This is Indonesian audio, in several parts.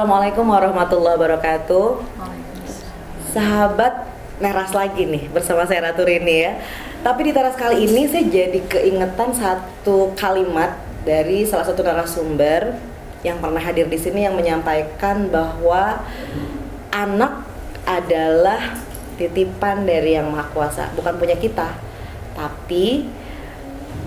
Assalamualaikum warahmatullahi wabarakatuh. Sahabat Teras lagi nih bersama saya Ratu Rini ya. Tapi di Teras kali ini saya jadi keingetan satu kalimat dari salah satu narasumber yang pernah hadir di sini yang menyampaikan bahwa anak adalah titipan dari Yang Maha Kuasa, bukan punya kita, tapi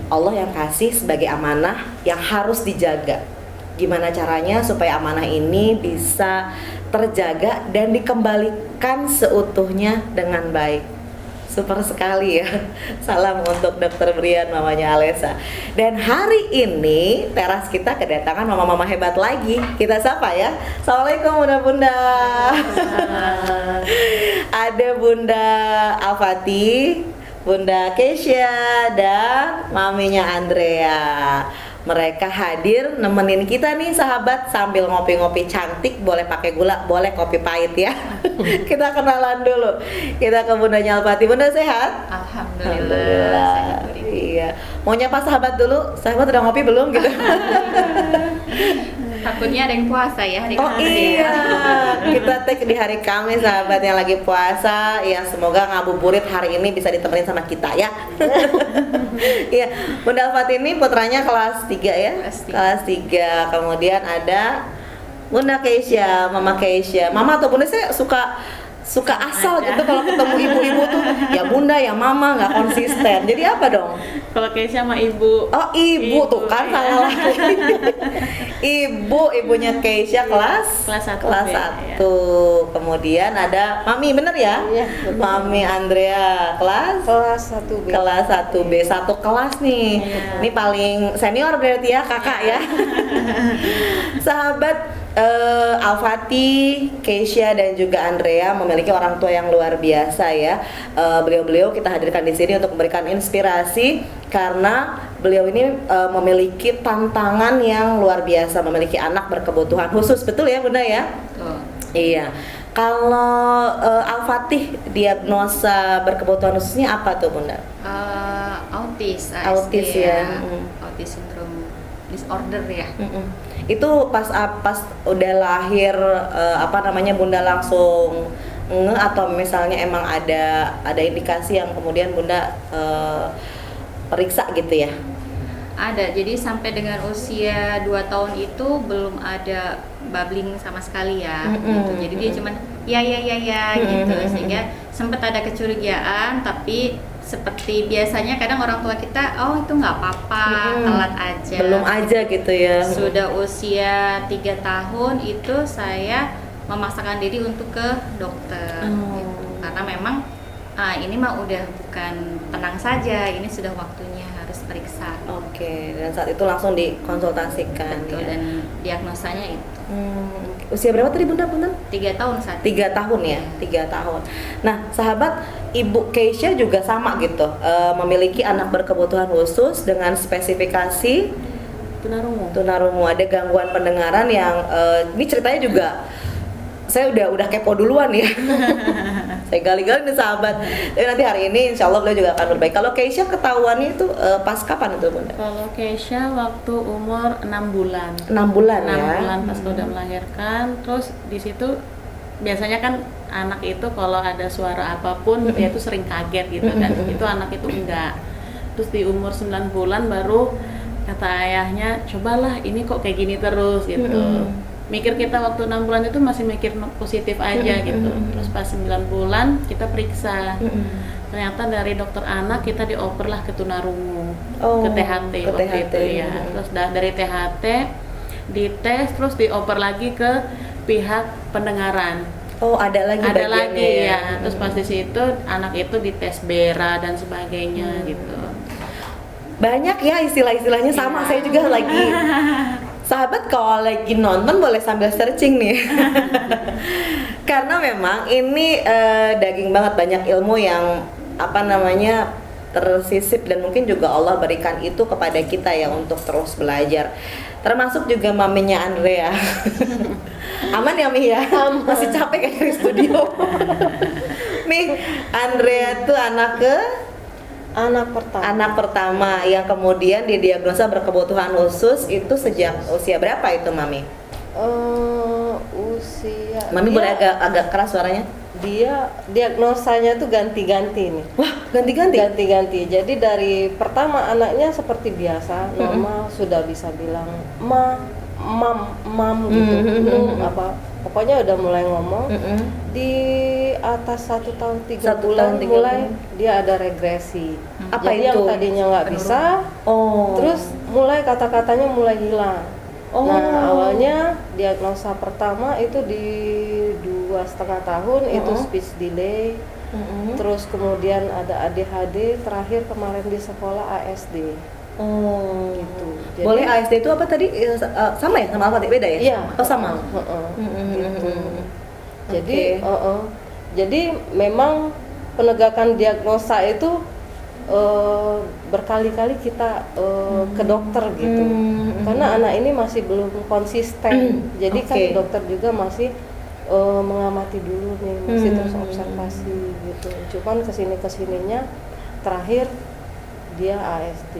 Allah yang kasih sebagai amanah yang harus dijaga. Gimana caranya supaya amanah ini bisa terjaga dan dikembalikan seutuhnya dengan baik. Super sekali ya. Salam untuk Dr. Brian, mamanya Alesa. Dan hari ini teras kita kedatangan mama-mama hebat lagi. Kita sapa ya. Assalamualaikum bunda-bunda. Ada Bunda Alfati, Bunda Keisha, dan maminya Andrea. Mereka hadir nemenin kita nih sahabat sambil ngopi-ngopi cantik, boleh pakai gula, boleh kopi pahit ya. Kita kenalan dulu. Kita ke Bunda Alfati. Bunda sehat? Alhamdulillah. Sehat. Iya. Mau nyapa sahabat dulu. Sahabat udah ngopi belum gitu? Takutnya ada yang puasa ya hari Oh Kamis. iya, kita take di hari Kamis sahabat yang lagi puasa. Ya semoga ngabuburit hari ini bisa ditemenin sama kita ya. Iya, Bunda Alfati ini putranya kelas 3 ya? Kelas 3. Kemudian ada Bunda Keisha, Mama Keisha. Mama atau Bunda saya suka asal gitu kalau ketemu ibu-ibu tuh ya Bunda ya Mama, nggak konsisten. Jadi apa dong? Kalau Keisha sama ibu. Oh ibu tuh kan iya. salah lagi. Ibunya Keisha kelas 1 kelas B, 1. ya. Kemudian ada Mami, bener ya? Iya, betul. Mami Andrea kelas 1B. kelas 1B, satu kelas nih. Iya. Ini paling senior berarti ya kakak ya. Sahabat Alfati, Keisha dan juga Andrea memiliki orang tua yang luar biasa ya. Beliau-beliau kita hadirkan di sini untuk memberikan inspirasi karena beliau ini memiliki tantangan yang luar biasa, memiliki anak berkebutuhan khusus, betul ya Bunda ya? Tuh. Iya. Kalau Al-Fatih diagnosa berkebutuhan khususnya apa tuh Bunda? Autis, ASD Autis ya. Autis syndrome disorder ya. Itu pas udah lahir Bunda langsung atau misalnya emang ada indikasi yang kemudian Bunda periksa gitu ya? Ada, jadi sampai dengan usia 2 tahun itu belum ada babbling sama sekali ya, gitu. Jadi dia cuman ya gitu, sehingga sempat ada kecurigaan, tapi seperti biasanya kadang orang tua kita, oh itu nggak apa-apa, telat aja. Belum aja gitu ya. Sudah usia 3 tahun itu saya memaksakan diri untuk ke dokter, gitu. Karena memang ini mah udah bukan tenang saja, ini sudah waktunya harus periksa. Oke, dan saat itu langsung dikonsultasikan. Betul, Ya. dan diagnosanya itu Usia berapa tadi Bunda? 3 tahun saat 3 tahun ya, 3 tahun. Nah, sahabat, Ibu Keisha juga sama gitu, memiliki anak berkebutuhan khusus dengan spesifikasi tunarungu. Ada gangguan pendengaran yang ini ceritanya juga saya udah kepo duluan ya. Saya gali-gali nih sahabat. Tapi nanti hari ini insya Allah beliau juga akan berbaik. Kalau Keisha ketahuannya itu pas kapan itu Bunda? Kalau Keisha waktu umur 6 bulan. 6 bulan 6 ya. bulan pas udah melahirkan, terus di situ biasanya kan anak itu kalau ada suara apapun dia tuh sering kaget gitu kan. Itu anak itu enggak. Terus di umur 9 bulan baru kata ayahnya, cobalah ini kok kayak gini terus gitu. Mikir kita waktu 6 bulan itu masih mikir positif aja gitu. Terus pas 9 bulan kita periksa. Ternyata dari dokter anak kita dioper lah ke tunarungu, ke THT ke waktu THT. itu ya. Terus dari THT dites, terus dioper lagi ke pihak pendengaran. Oh, ada lagi Ada bagiannya lagi ya. Terus pas di situ anak itu dites BERA dan sebagainya gitu. Banyak ya istilah-istilahnya sama, saya juga lagi. Sahabat kalau lagi nonton boleh sambil searching nih. Karena memang ini daging banget, banyak ilmu yang tersisip dan mungkin juga Allah berikan itu kepada kita ya untuk terus belajar. Termasuk juga maminya Andrea. Aman ya Mi ya? Masih capek kan dari studio. Mi, Andrea tuh anak pertama yang kemudian didiagnosa berkebutuhan khusus itu sejak usia berapa itu Mami? usia Mami dia, boleh agak keras suaranya? dia diagnosanya tuh ganti-ganti nih. Wah, ganti-ganti? Ganti-ganti. Jadi dari pertama anaknya seperti biasa, normal, sudah bisa bilang mam gitu, apa, pokoknya udah mulai ngomong. Di atas 1 tahun 3 1 bulan tahun 3 mulai bulan. dia ada regresi. Apa Jadi itu? yang tadinya nggak bisa, terus mulai kata-katanya mulai hilang. Nah, awalnya diagnosa pertama itu di 2,5 tahun itu speech delay. Terus kemudian ada ADHD, terakhir kemarin di sekolah ASD. Gitu. Jadi, Boleh ASD itu apa tadi? Sama ya sama apa? Beda ya? Iya. Oh, sama. Gitu. Jadi, jadi memang penegakan diagnosa itu berkali-kali kita ke dokter gitu, karena anak ini masih belum konsisten. Jadi kan dokter juga masih mengamati dulu nih, masih terus observasi gitu. Cuman kesininya terakhir dia ASD.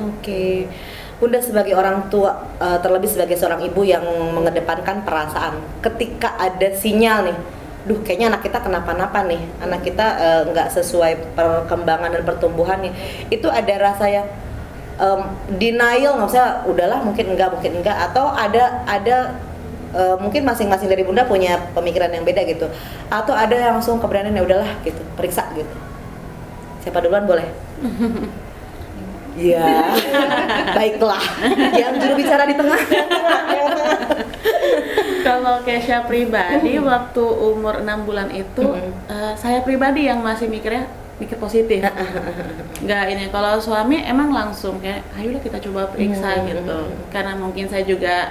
Oke. Bunda sebagai orang tua, terlebih sebagai seorang ibu yang mengedepankan perasaan, ketika ada sinyal nih, duh kayaknya anak kita kenapa-napa nih, anak kita nggak sesuai perkembangan dan pertumbuhannya, itu ada rasa yang denial, nggak usah, udahlah mungkin enggak, atau ada mungkin masing-masing dari Bunda punya pemikiran yang beda gitu, atau ada yang langsung keberanian ya udahlah gitu, periksa gitu. Siapa duluan boleh? Ya, baiklah. Yang juru bicara di tengah. Kalau Kesha pribadi waktu umur 6 bulan itu saya pribadi yang masih mikir positif. Nggak ini, kalau suami emang langsung kayak ayolah kita coba periksa gitu. Karena mungkin saya juga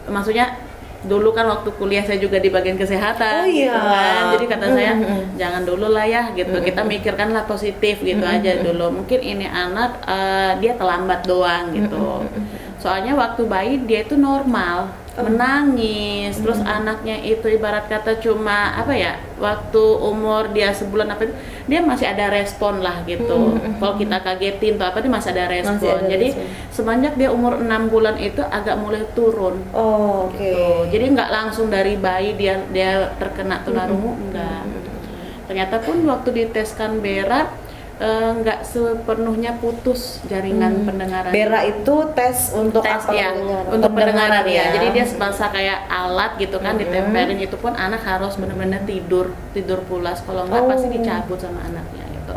maksudnya dulu kan waktu kuliah saya juga di bagian kesehatan, gitu kan. Jadi kata saya jangan dulu lah ya gitu, kita mikirkanlah positif gitu aja dulu. Mungkin ini anak dia terlambat doang gitu. Soalnya waktu bayi dia itu normal, menangis, terus anaknya itu ibarat kata cuma apa ya, waktu umur dia sebulan apa itu dia masih ada respon lah gitu. Kalau kita kagetin tuh apa dia masih ada respon. Jadi semenjak dia umur 6 bulan itu agak mulai turun. Gitu. Jadi nggak langsung dari bayi dia terkena tunarungu, enggak. Ternyata pun waktu diteskan berat nggak sepenuhnya putus jaringan pendengaran. Bera itu tes untuk tes apa? ya, untuk pendengaran ya. Jadi dia sebangsa kayak alat gitu kan, ditempelin, itu pun anak harus benar-benar tidur pulas, kalau nggak pasti dicabut sama anaknya gitu.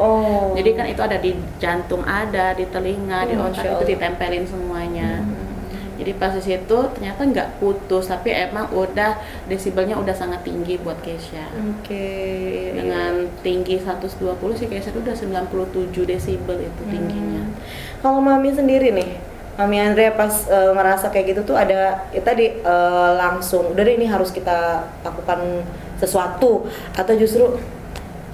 Jadi kan itu ada di jantung, ada di telinga, di otak, itu ditempelin semuanya. Jadi pas di situ ternyata nggak putus, tapi emang udah desibelnya udah sangat tinggi buat Kesha. Dengan tinggi 120 sih Kesha udah 97 desibel itu tingginya. Kalau Mami sendiri nih, Mami Andrea pas ngerasa kayak gitu tuh ada tadi langsung udah deh ini harus kita lakukan sesuatu, atau justru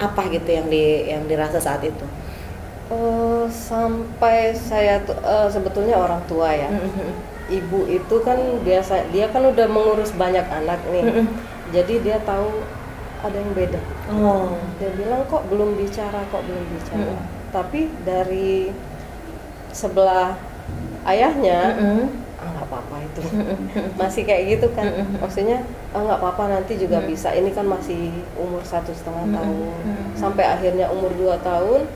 apa gitu yang dirasa saat itu? Sampai saya sebetulnya orang tua ya. Ibu itu kan biasa, dia kan udah mengurus banyak anak nih, jadi dia tahu ada yang beda. Dia bilang kok belum bicara. Tapi dari sebelah ayahnya, nggak apa-apa itu, masih kayak gitu kan, maksudnya nggak apa-apa nanti juga bisa. Ini kan masih umur 1,5 tahun, sampai akhirnya umur 2 tahun.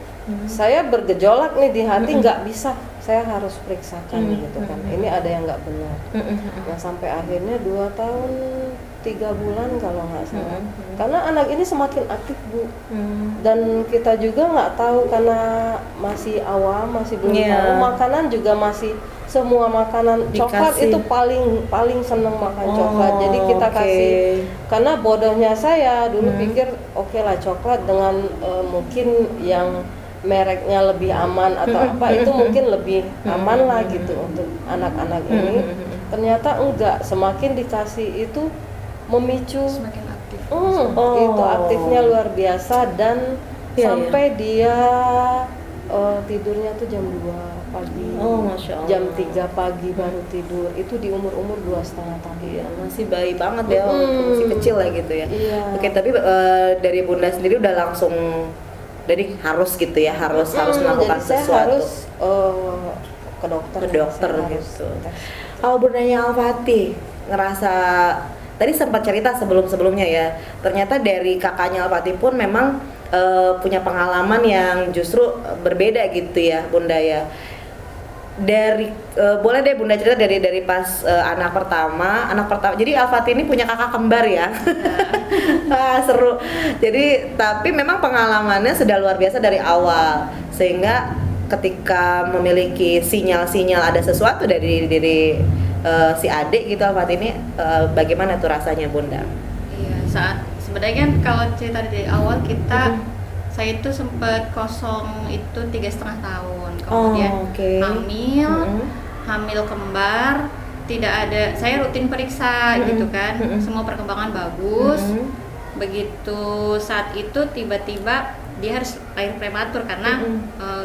Saya bergejolak nih di hati, nggak bisa, saya harus periksakan gitu kan, ini ada yang nggak benar. Nah sampai akhirnya 2 tahun 3 bulan kalau nggak salah, karena anak ini semakin aktif Bu, dan kita juga nggak tahu karena masih awam, masih belum tahu makanan juga masih semua makanan coklat itu paling seneng makan coklat. Jadi kita kasih, karena bodohnya saya dulu pikir oke lah coklat dengan mungkin yang mereknya lebih aman atau apa itu mungkin lebih aman lah gitu untuk anak-anak ini. Ternyata enggak, semakin dikasih itu memicu Semakin aktif. Itu aktifnya luar biasa, dan sampai dia tidurnya tuh jam 2 pagi, Masya Allah. jam 3 pagi baru tidur, itu di umur 2,5 tahun. Masih bayi banget ya, masih kecil lah gitu ya. Oke, tapi dari Bunda sendiri udah langsung jadi harus gitu ya, harus melakukan jadi saya sesuatu. harus ke dokter Ke dokter saya gitu. harus tes. Kalau Bundanya Al-Fatih ngerasa tadi sempat cerita sebelumnya ya, ternyata dari kakaknya Al-Fatih pun memang punya pengalaman yang justru berbeda gitu ya Bunda ya. Dari boleh deh Bunda cerita dari pas anak pertama. Jadi Al-Fatih ini punya kakak kembar ya. Seru. Jadi tapi memang pengalamannya sudah luar biasa dari awal, sehingga ketika memiliki sinyal-sinyal ada sesuatu dari si adik gitu Al-Fatih ini, bagaimana tuh rasanya Bunda? Iya, saat sebenarnya kan kalau cerita dari awal saya itu sempat kosong itu 3,5 tahun, kemudian hamil kembar, tidak ada, saya rutin periksa gitu kan, semua perkembangan bagus. Begitu saat itu tiba-tiba dia harus lahir prematur karena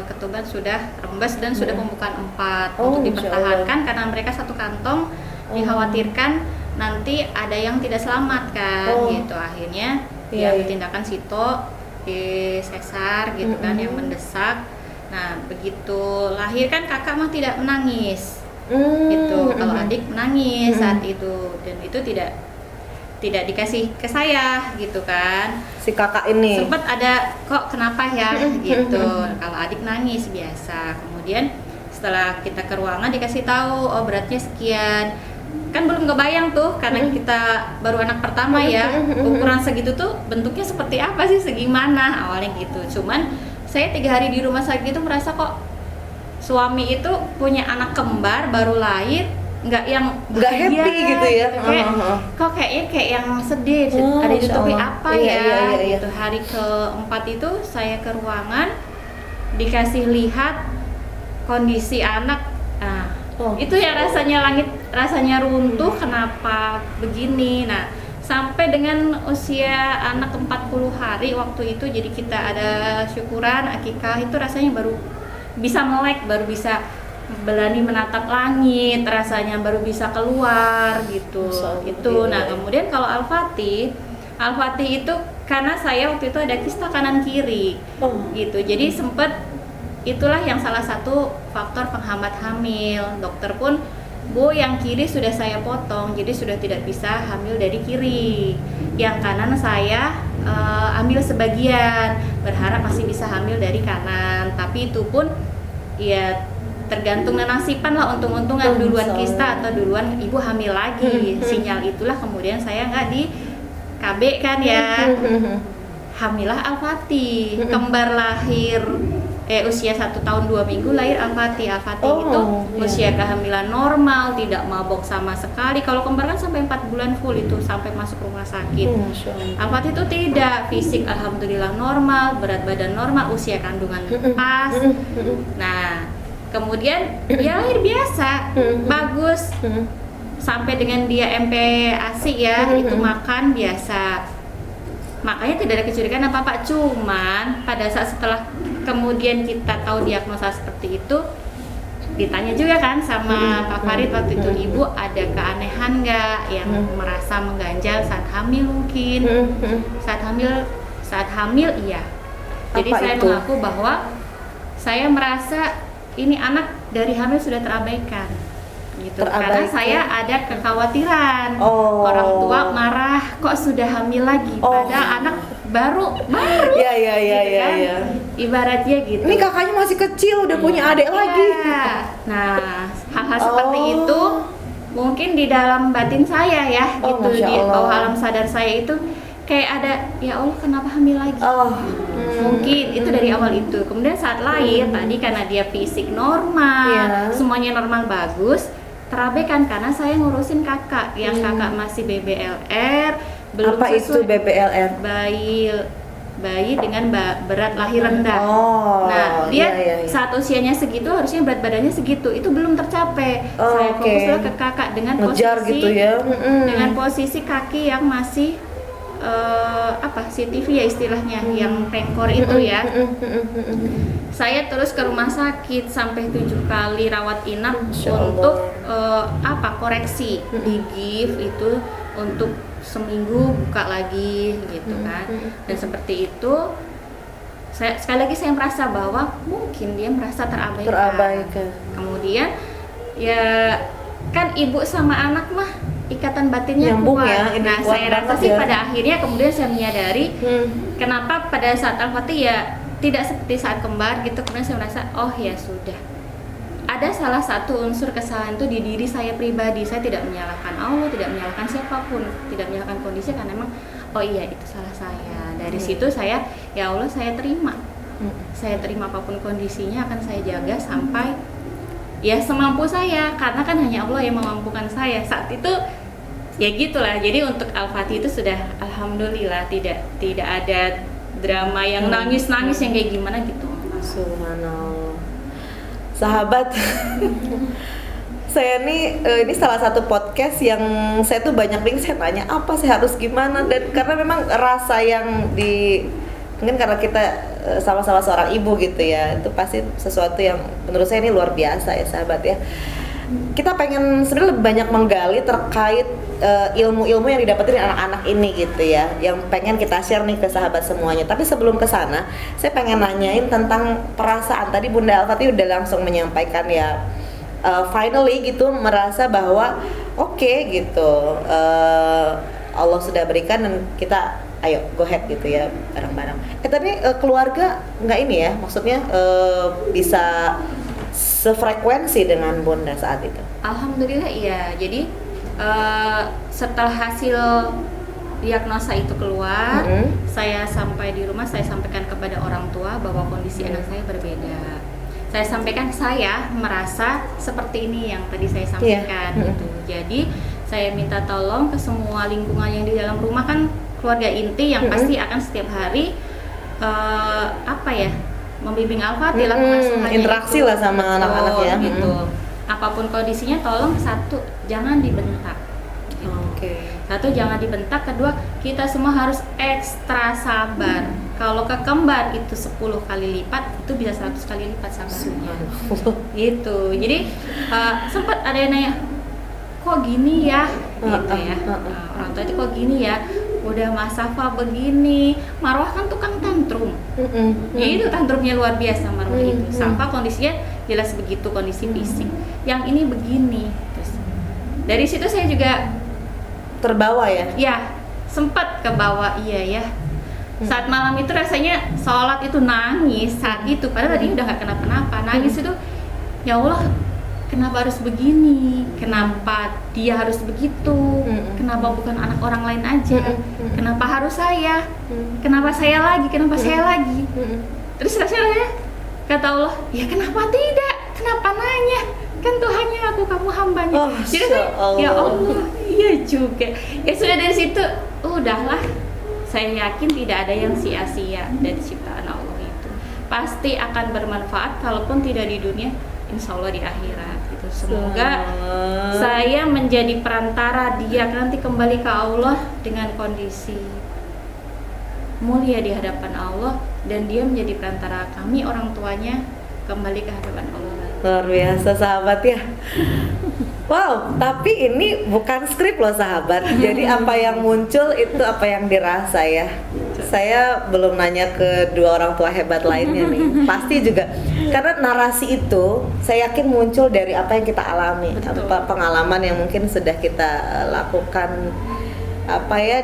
ketuban sudah rembes dan sudah pembukaan 4 untuk dipertahankan karena mereka satu kantong, dikhawatirkan nanti ada yang tidak selamat kan gitu. Akhirnya dia tindakan sito di sesar gitu kan yang mendesak. Nah begitu lahir kan kakak mah tidak menangis gitu, kalau adik menangis saat itu, dan itu tidak dikasih ke saya gitu kan, si kakak ini sempat ada kok kenapa ya gitu. Kalau adik nangis biasa. Kemudian setelah kita ke ruangan dikasih tahu, oh beratnya sekian, kan belum kebayang tuh karena kita baru anak pertama ya, ukuran segitu tuh bentuknya seperti apa sih, segimana awalnya gitu. Cuman saya 3 hari di rumah sakit itu merasa kok suami itu punya anak kembar baru lahir nggak happy gitu ya, kok kayaknya kayak yang sedih, ada ditutupi apa gitu. Hari keempat itu saya ke ruangan dikasih lihat kondisi anak, itu ya rasanya runtuh, kenapa begini. Nah sampai dengan usia anak 40 hari waktu itu, jadi kita ada syukuran akikah, itu rasanya baru bisa melek, baru bisa berani menatap langit, rasanya baru bisa keluar gitu. Nah kemudian kalau Al-Fatih itu karena saya waktu itu ada kista kanan kiri gitu, jadi sempet itulah yang salah satu faktor penghambat hamil. Dokter pun, Bu, yang kiri sudah saya potong, jadi sudah tidak bisa hamil dari kiri. Yang kanan saya ambil sebagian, berharap masih bisa hamil dari kanan. Tapi itu pun ya tergantung nasiban lah, untung-untungan duluan kista atau duluan ibu hamil lagi. Sinyal itulah kemudian saya nggak di KB kan ya. Hamilah Al-Fatih, kembar lahir usia 1 tahun 2 minggu lahir Al-Fatih. Itu usia kehamilan normal, tidak mabok sama sekali. Kalau kembar kan sampai 4 bulan full itu, sampai masuk rumah sakit. Al-Fatih itu tidak, fisik alhamdulillah normal, berat badan normal, usia kandungan pas. Nah kemudian dia lahir biasa, bagus, sampai dengan dia MPASI ya, itu makan biasa. Makanya tidak ada kecurigaan apa-apa. Cuman pada saat setelah kemudian kita tahu diagnosa seperti itu, ditanya juga kan sama Pak Farid waktu itu, Ibu ada keanehan nggak yang merasa mengganjal saat hamil mungkin? Saat hamil iya. Jadi Apa saya itu? mengaku bahwa saya merasa ini anak dari hamil sudah terabaikan gitu. Karena saya ada kekhawatiran orang tua marah kok sudah hamil lagi, padahal anak baru ya. Ibaratnya gitu. Ini kakaknya masih kecil udah punya adik lagi. Nah hal-hal seperti itu mungkin di dalam batin saya ya gitu, di bawah alam sadar saya itu kayak ada, ya Allah kenapa hamil lagi. Mungkin itu dari awal itu. Kemudian saat lahir tadi karena dia fisik normal, semuanya normal bagus, terabaikan karena saya ngurusin kakak yang kakak masih BBLR, belum apa sesuai. itu BBLR? Bayi dengan berat lahir rendah. Nah dia saat usianya segitu harusnya berat badannya segitu, itu belum tercapai. Saya fokuslah ke kakak dengan ngejar posisi gitu ya. Dengan posisi kaki yang masih CTV ya istilahnya, yang pengkor itu ya. Saya terus ke rumah sakit sampai 7 kali rawat inap untuk koreksi di GIF itu, untuk seminggu buka lagi gitu kan. Dan seperti itu sekali lagi saya merasa bahwa mungkin dia merasa terabaikan. Kemudian ya kan ibu sama anak mah ikatan batinnya Nyambung kuat. ya, ini Nah, kuat saya rasa banget sih ya. pada akhirnya kemudian saya menyadari kenapa pada saat Al-Fatih ya tidak seperti saat kembar gitu. Kemudian saya merasa, oh ya sudah. Ada salah satu unsur kesalahan itu di diri saya pribadi. Saya tidak menyalahkan Allah, tidak menyalahkan siapapun, tidak menyalahkan kondisi, karena memang oh iya itu salah saya. Dari situ saya, ya Allah saya terima. Saya terima apapun kondisinya, akan saya jaga sampai ya semampu saya, karena kan hanya Allah yang memampukan saya. Saat itu ya gitulah. Jadi untuk Al-Fatih itu sudah alhamdulillah tidak ada drama yang nangis-nangis yang kayak gimana gitu. Subhanallah. Sahabat, saya nih ini salah satu podcast yang saya tuh banyak bingung, saya tanya apa sih harus gimana, dan karena memang rasa yang mungkin karena kita sama-sama seorang ibu gitu ya, itu pasti sesuatu yang menurut saya ini luar biasa ya sahabat ya. Kita pengen sebenarnya lebih banyak menggali terkait ilmu-ilmu yang didapetin anak-anak ini gitu ya, yang pengen kita share nih ke sahabat semuanya. Tapi sebelum ke sana, saya pengen nanyain tentang perasaan. Tadi Bunda Al-Fatih udah langsung menyampaikan ya, finally gitu merasa bahwa oke, gitu, Allah sudah berikan dan kita ayo go ahead gitu ya bareng-bareng. Tapi keluarga nggak ini ya, maksudnya bisa sefrekuensi dengan Bunda saat itu? Alhamdulillah iya. Jadi setelah hasil diagnosa itu keluar, saya sampai di rumah, saya sampaikan kepada orang tua bahwa kondisi anak saya berbeda. Saya sampaikan saya merasa seperti ini yang tadi saya sampaikan gitu. Jadi saya minta tolong ke semua lingkungan yang di dalam rumah, kan keluarga inti yang pasti akan setiap hari membimbing Al-Fatih lah, pengasuhannya interaksi itu. lah sama anak-anak ya gitu. Apapun kondisinya tolong, satu jangan dibentak gitu. Satu jangan dibentak, kedua kita semua harus ekstra sabar. Kalau ke kembar itu 10 kali lipat, itu bisa 100 kali lipat sabarnya gitu. Jadi sempat ada yang nanya, kok gini ya gitu ya, orang tua itu kok gini ya, udah Mas Safa begini. Marwah kan tukang tantrum, itu tantrumnya luar biasa Marwah itu. Safa kondisinya jelas begitu, kondisi fisik, yang ini begini. Terus dari situ saya juga terbawa ya? Ya, sempat ke bawah, iya ya. Saat malam itu rasanya sholat itu nangis saat itu, padahal tadi udah gak kenapa-napa. Nangis itu, ya Allah, kenapa harus begini? Kenapa dia harus begitu? Kenapa bukan anak orang lain aja? Kenapa harus saya? Kenapa saya lagi? Kenapa saya lagi? Terus rasanya kata Allah, ya kenapa tidak? Kenapa nanya? Kan Tuhannya aku, kamu hambanya. Jadi ya Allah, iya juga. Ya sudah, dari situ udahlah. Saya yakin tidak ada yang sia-sia dari ciptaan Allah itu. Pasti akan bermanfaat, kalaupun tidak di dunia, insya Allah di akhirat gitu. Semoga saya menjadi perantara dia nanti kembali ke Allah dengan kondisi mulia di hadapan Allah, dan dia menjadi perantara kami orang tuanya kembali ke hadapan Allah. Luar biasa sahabat ya. Wow, tapi ini bukan skrip loh sahabat. Jadi apa yang muncul itu apa yang dirasa ya. Saya belum nanya ke dua orang tua hebat lainnya nih. Pasti juga karena narasi itu saya yakin muncul dari apa yang kita alami, apa pengalaman yang mungkin sudah kita lakukan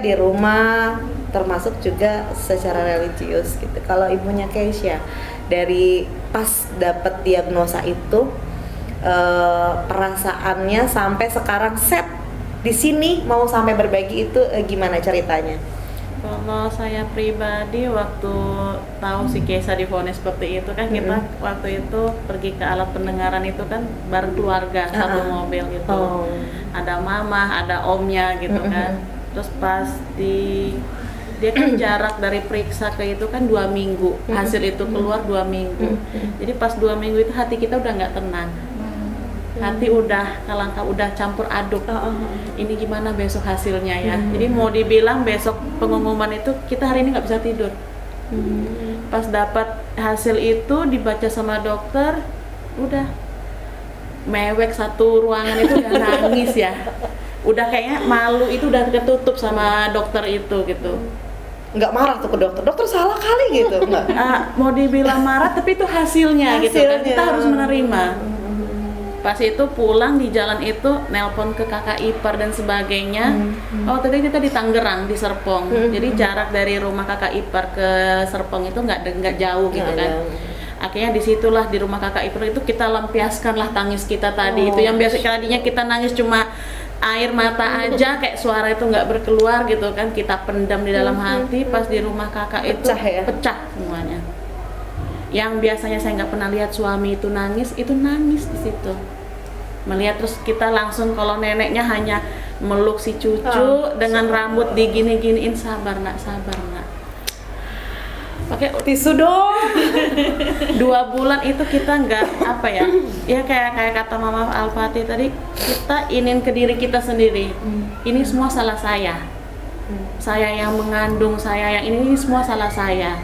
di rumah, termasuk juga secara religius gitu. Kalau ibunya Keisha, dari pas dapat diagnosa itu, perasaannya sampai sekarang set di sini mau sampai berbagi itu gimana ceritanya? Kalau saya pribadi waktu tahu si Keisha divonis seperti itu kan, kita waktu itu pergi ke alat pendengaran itu kan bareng keluarga, satu mobil gitu. Ada mama, ada omnya gitu kan. Terus pas dia kan jarak dari periksa ke itu kan 2 minggu, hasil itu keluar 2 minggu. Jadi pas 2 minggu itu hati kita udah nggak tenang, hati udah kalangkah, udah campur aduk. Ini gimana besok hasilnya ya? Jadi mau dibilang besok pengumuman itu, kita hari ini nggak bisa tidur. Pas dapat hasil itu dibaca sama dokter, udah mewek satu ruangan itu udah nangis ya. Udah kayaknya malu, itu udah ketutup sama dokter itu gitu. Nggak marah tuh ke dokter salah kali gitu nggak? Mau dibilang marah tapi itu hasilnya gitu kan, kita harus menerima. Pas itu pulang di jalan itu nelpon ke kakak ipar dan sebagainya. Oh tadi kita di Tangerang di Serpong. Jadi jarak dari rumah kakak ipar ke Serpong itu nggak jauh gitu Nggak kan. jauh. Akhirnya disitulah di rumah kakak ipar itu kita lampiaskanlah tangis kita tadi. Itu yang biasa tadinya kita nangis cuma air mata aja, kayak suara itu nggak berkeluar gitu kan, kita pendam di dalam hati. Pas di rumah kakak itu Pecah ya? pecah semuanya. Yang biasanya saya nggak pernah lihat suami itu nangis di situ. Melihat terus kita langsung, kalau neneknya hanya meluk si cucu dengan rambut digini-giniin, sabar nak. Pakai Tisu dong. 2 bulan itu kita nggak apa ya, ya kayak kata Mama Al-Fatih tadi, kita inin ke diri kita sendiri. Ini semua salah saya. Saya yang mengandung, saya yang ini semua salah saya.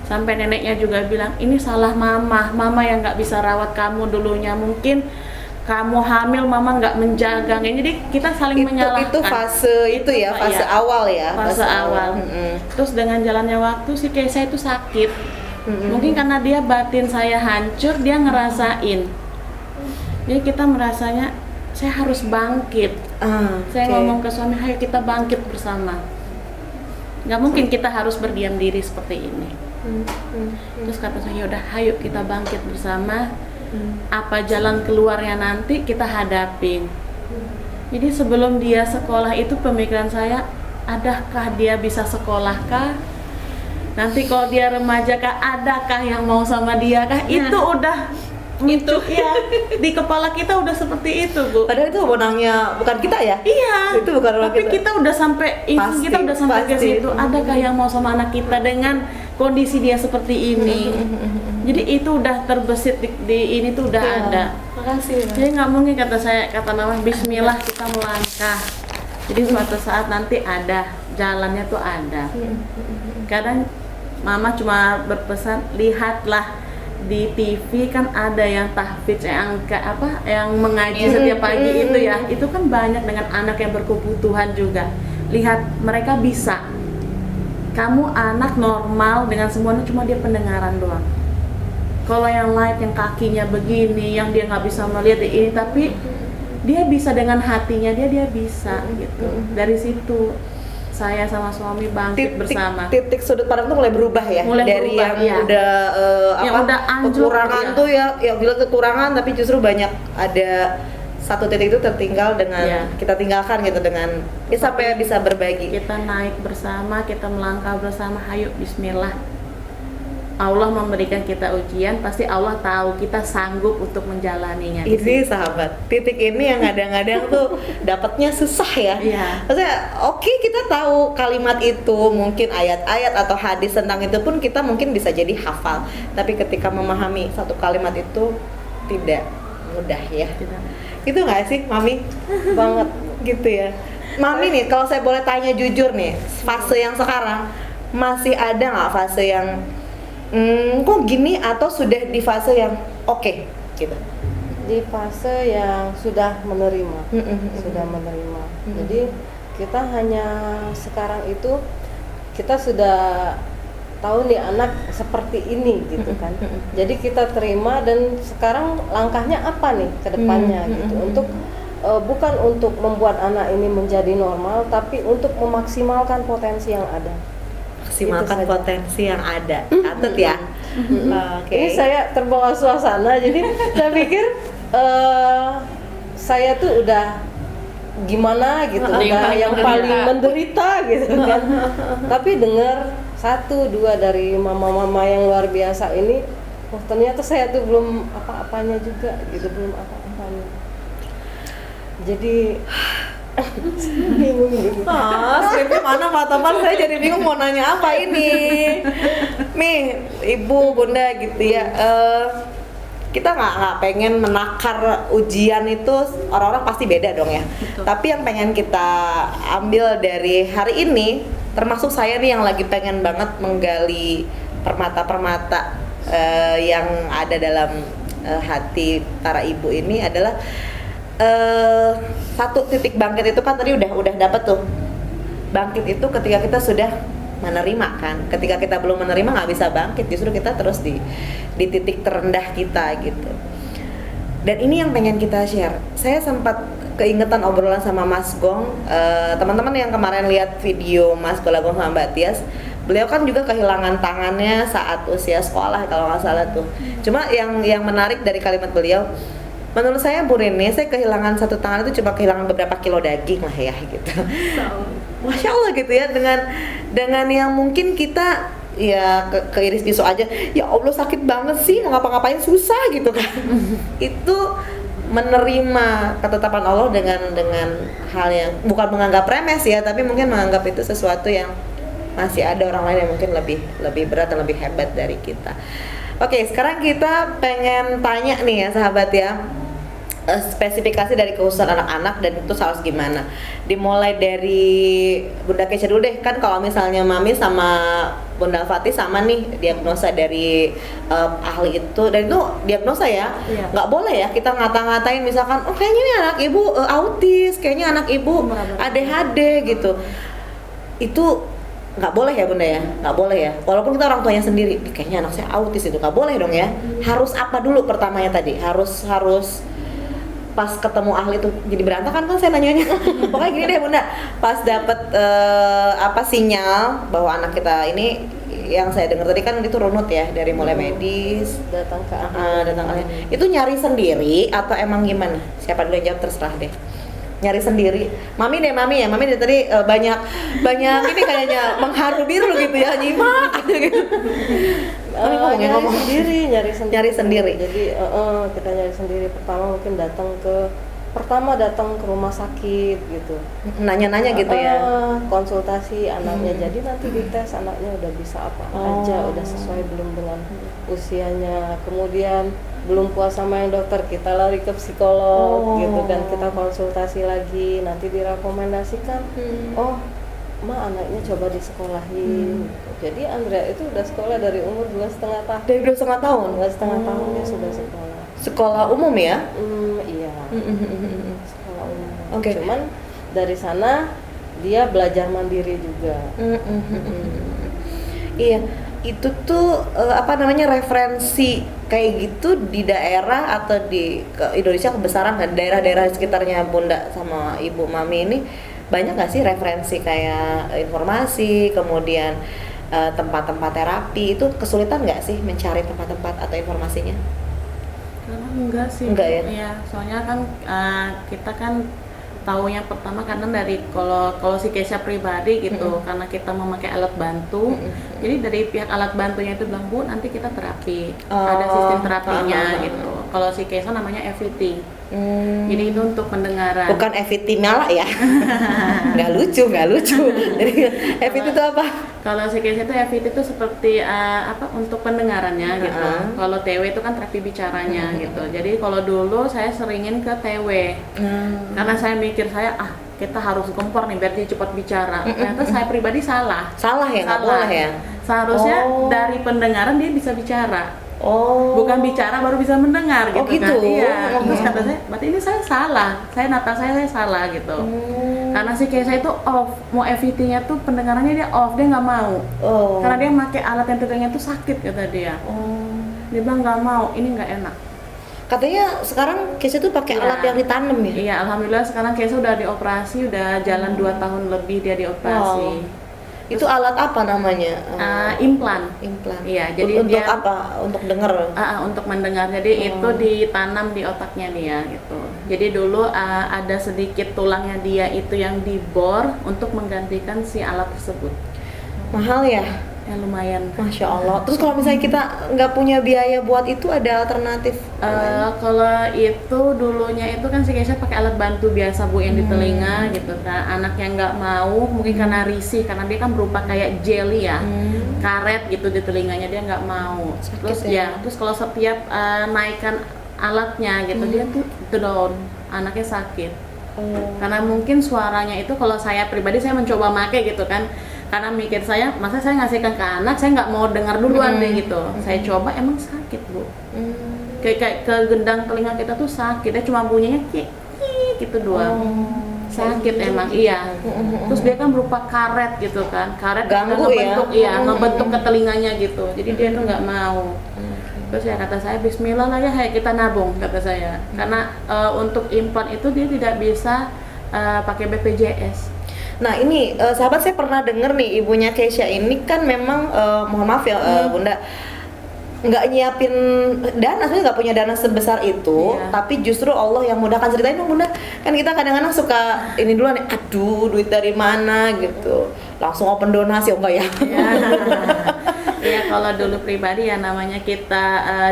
Sampai neneknya juga bilang, ini salah mama yang nggak bisa rawat kamu dulunya, mungkin kamu hamil mama nggak menjaga. Jadi kita saling menyalahkan. Itu fase itu ya, fase ya, awal ya. fase awal. Terus dengan jalannya waktu si Keisha itu sakit. Mungkin karena dia batin saya hancur, dia ngerasain. Jadi kita merasanya saya harus bangkit. Saya ngomong ke suami, ayo kita bangkit bersama. Nggak mungkin kita harus berdiam diri seperti ini. Terus kata saya, udah ayo kita bangkit bersama. Apa jalan keluarnya nanti kita hadapin. Jadi sebelum dia sekolah itu pemikiran saya, adakah dia bisa sekolah kah? Nanti kalau dia remaja kah, adakah yang mau sama dia kah? Itu udah itu ya di kepala kita udah seperti itu, Bu. Padahal itu wewenangnya bukan kita ya. Iya. Itu bukan wewenang tapi kita udah sampai kita udah sampai ke situ. Adakah yang mau sama anak kita dengan kondisi dia seperti ini? Jadi itu udah terbesit di ini tuh udah ada. Makasih. Jadi nggak mungkin kata Mama, Bismillah kita melangkah. Jadi suatu saat nanti ada jalannya tuh ada. Kadang Mama cuma berpesan, lihatlah di TV kan ada yang tahfidz yang mengaji setiap pagi itu ya. Itu kan banyak dengan anak yang berkebutuhan juga. Lihat mereka bisa. Kamu anak normal dengan semuanya, cuma dia pendengaran doang. Kalau yang lain yang kakinya begini, yang dia nggak bisa melihat ini, tapi dia bisa dengan hatinya dia bisa gitu. Dari situ saya sama suami bangkit bersama. Titik sudut pandang tuh mulai berubah ya. Dari berubah, yang udah yang udah anjlok, kekurangan tuh ya bilang kekurangan, tapi justru banyak ada satu titik itu tertinggal dengan kita tinggalkan gitu, dengan sampai bisa berbagi. Kita naik bersama, kita melangkah bersama, hayu bismillah. Allah memberikan kita ujian, pasti Allah tahu kita sanggup untuk menjalaninya. Ini sahabat, titik ini yang kadang-kadang tuh dapatnya susah ya. Maksudnya oke, kita tahu kalimat itu, mungkin ayat-ayat atau hadis tentang itu pun kita mungkin bisa jadi hafal, tapi ketika memahami satu kalimat itu tidak mudah ya. Gitu nggak sih, Mami? Banget gitu ya. Mami nih, kalau saya boleh tanya jujur nih, fase yang sekarang masih ada nggak fase yang kok gini, atau sudah di fase yang oke gitu? Di fase yang sudah menerima, sudah menerima. Jadi kita hanya sekarang itu kita sudah tahu nih anak seperti ini gitu kan. Jadi kita terima, dan sekarang langkahnya apa nih ke depannya gitu. Untuk bukan untuk membuat anak ini menjadi normal, tapi untuk memaksimalkan potensi yang ada. Maksimalkan potensi yang ada. Catat ya. Ini saya terbawa suasana, jadi saya pikir saya tuh udah gimana gitu, udah yang paling menderita gitu kan. Tapi dengar 1-2 dari mama-mama yang luar biasa ini, oh ternyata saya tuh belum apa-apanya juga gitu, belum apa-apanya. Jadi bingung. Skripnya mana Pak Topan? Saya jadi bingung mau nanya apa ini. Nih, Ibu, Bunda gitu ya. Kita nggak pengen menakar ujian itu, orang-orang pasti beda dong ya. Betul. Tapi yang pengen kita ambil dari hari ini, termasuk saya nih yang lagi pengen banget menggali permata-permata yang ada dalam hati para ibu ini adalah satu titik bangkit itu kan tadi udah dapet tuh. Bangkit itu ketika kita sudah menerima kan. Ketika kita belum menerima nggak bisa bangkit, justru kita terus di titik terendah kita gitu. Dan ini yang pengen kita share. Saya sempat keingetan obrolan sama Mas Gong, teman-teman yang kemarin lihat video Mas Golagong sama Mbak Tias, beliau kan juga kehilangan tangannya saat usia sekolah kalau nggak salah tuh. Cuma yang menarik dari kalimat beliau, menurut saya Bu Rene, saya kehilangan satu tangan itu cuma kehilangan beberapa kilo daging lah ya gitu. Masya Allah gitu ya, dengan yang mungkin kita ya keiris pisau aja, ya Allah sakit banget sih, mau ngapa-ngapain susah gitu kan. Itu menerima ketetapan Allah dengan hal yang bukan menganggap remeh sih ya, tapi mungkin menganggap itu sesuatu yang masih ada orang lain yang mungkin lebih berat dan lebih hebat dari kita. Oke, sekarang kita pengen tanya nih ya sahabat ya, spesifikasi dari kekhususan anak-anak dan itu harus gimana. Dimulai dari Bunda Keisha dulu deh, kan kalau misalnya Mami sama Bunda Fatih sama nih diagnosa dari ahli itu, dan itu diagnosa ya, nggak boleh ya kita ngata-ngatain misalkan, oh kayaknya ini anak ibu autis, kayaknya anak ibu ADHD gitu. Itu nggak boleh ya Bunda ya, nggak boleh ya, walaupun kita orang tuanya sendiri, kayaknya anak saya autis, itu nggak boleh dong ya. Harus apa dulu pertamanya tadi, harus pas ketemu ahli itu jadi berantakan kan saya nanyanya. Pokoknya gini deh Bunda, pas dapet sinyal bahwa anak kita ini, yang saya dengar tadi kan itu runut ya, dari mulai medis datang ke ahli. Itu nyari sendiri atau emang gimana? Siapa dulu yang jawab, terserah deh. Nyari sendiri. Mami dari tadi banyak ini kayaknya mengharu biru gitu ya, nyimak aja gitu. Nyari sendiri. Jadi kita nyari sendiri. Pertama datang ke rumah sakit gitu. Nanya-nanya gitu ya. Konsultasi anaknya. Jadi nanti dites anaknya udah bisa apa aja, udah sesuai belum dengan usianya. Kemudian belum puas sama yang dokter, kita lari ke psikolog gitu, dan kita konsultasi lagi, nanti direkomendasikan, oh Ma anaknya coba disekolahin. Jadi Andrea itu udah sekolah dari umur 2,5 tahun. Dari 2,5 tahun? 2,5 tahun dia sudah sekolah. Sekolah umum ya? Iya. Sekolah umum. Oke. Cuman dari sana dia belajar mandiri juga. Iya, itu tuh referensi kayak gitu di daerah atau di Indonesia kebesaran dan daerah-daerah sekitarnya Bunda sama Ibu Mami ini banyak nggak sih referensi kayak informasi, kemudian tempat-tempat terapi, itu kesulitan nggak sih mencari tempat-tempat atau informasinya? Karena enggak sih. Enggak ya? Iya, soalnya kan kita kan tahunya pertama karena dari kalau si Keisha pribadi gitu, karena kita memakai alat bantu, jadi dari pihak alat bantunya itu bilang, Bu nanti kita terapi, ada sistem terapinya gitu. Kalau si Keisha namanya FET, jadi itu untuk pendengaran. Bukan FET malah ya? nggak lucu. Jadi FET itu apa? Kalau si Keisha itu FET itu seperti untuk pendengarannya gitu. Kalau TW itu kan terapi bicaranya gitu. Jadi kalau dulu saya seringin ke TW, karena saya mikir kita harus kompor nih biar dia cepat bicara. Ternyata saya pribadi salah ya, nggak boleh ya. Seharusnya dari pendengaran dia bisa bicara. Bukan bicara baru bisa mendengar gitu, gitu. Kan. Iya. Terus kata saya, berarti ini saya salah. Saya salah gitu. Karena si Keisha itu off, mau FET-nya tuh pendengarannya dia off, dia nggak mau. Karena dia pakai alat yang telinganya tuh sakit kata dia. Dia bilang nggak mau, ini nggak enak. Katanya sekarang Keisha tuh pakai alat yang ditanam ya? Iya, alhamdulillah sekarang Keisha udah dioperasi, udah jalan 2 tahun lebih dia dioperasi. Itu alat apa namanya? Implan. Iya, jadi untuk dia apa? Untuk dengar? Untuk mendengar. Jadi itu ditanam di otaknya dia gitu. Jadi dulu ada sedikit tulangnya dia itu yang dibor untuk menggantikan si alat tersebut. Mahal ya? Ya lumayan. Masya Allah. Terus kalau misalnya kita nggak punya biaya buat itu, ada alternatif? Kalau itu dulunya itu kan si Keisha pakai alat bantu biasa Bu yang di telinga gitu. Nah anaknya nggak mau, mungkin karena risih, karena dia kan berupa kayak jelly ya, karet gitu di telinganya, dia nggak mau. Sakit Terus kalau setiap naikkan alatnya gitu dia tuh down, anaknya sakit. Karena mungkin suaranya itu, kalau saya pribadi saya mencoba make gitu kan, karena mikir masa saya ngasihkan ke anak, saya nggak mau dengar duluan deh gitu. Saya coba, emang sakit Bu. Kayak ke gendang telinga kita tuh sakit, dia cuma bunyinya gitu doang. sakit emang iya. Terus dia kan berupa karet gitu kan, karet Ganggu ngebentuk, ya? ngebentuk ke telinganya gitu. Jadi dia tuh nggak mau. Terus ya kata saya, Bismillah lah ya, kita nabung kata saya. Karena untuk implan itu dia tidak bisa pakai BPJS. Nah ini sahabat, saya pernah denger nih ibunya Keisha ini kan memang mohon maaf ya Bunda, nggak nyiapin dana, sebenarnya nggak punya dana sebesar itu, tapi justru Allah yang mudahkan. Ceritain dong Bunda, kan kita kadang-kadang suka ini duluan nih, aduh duit dari mana gitu, langsung open donasi, oh enggak ya? Ya kalau dulu pribadi ya namanya kita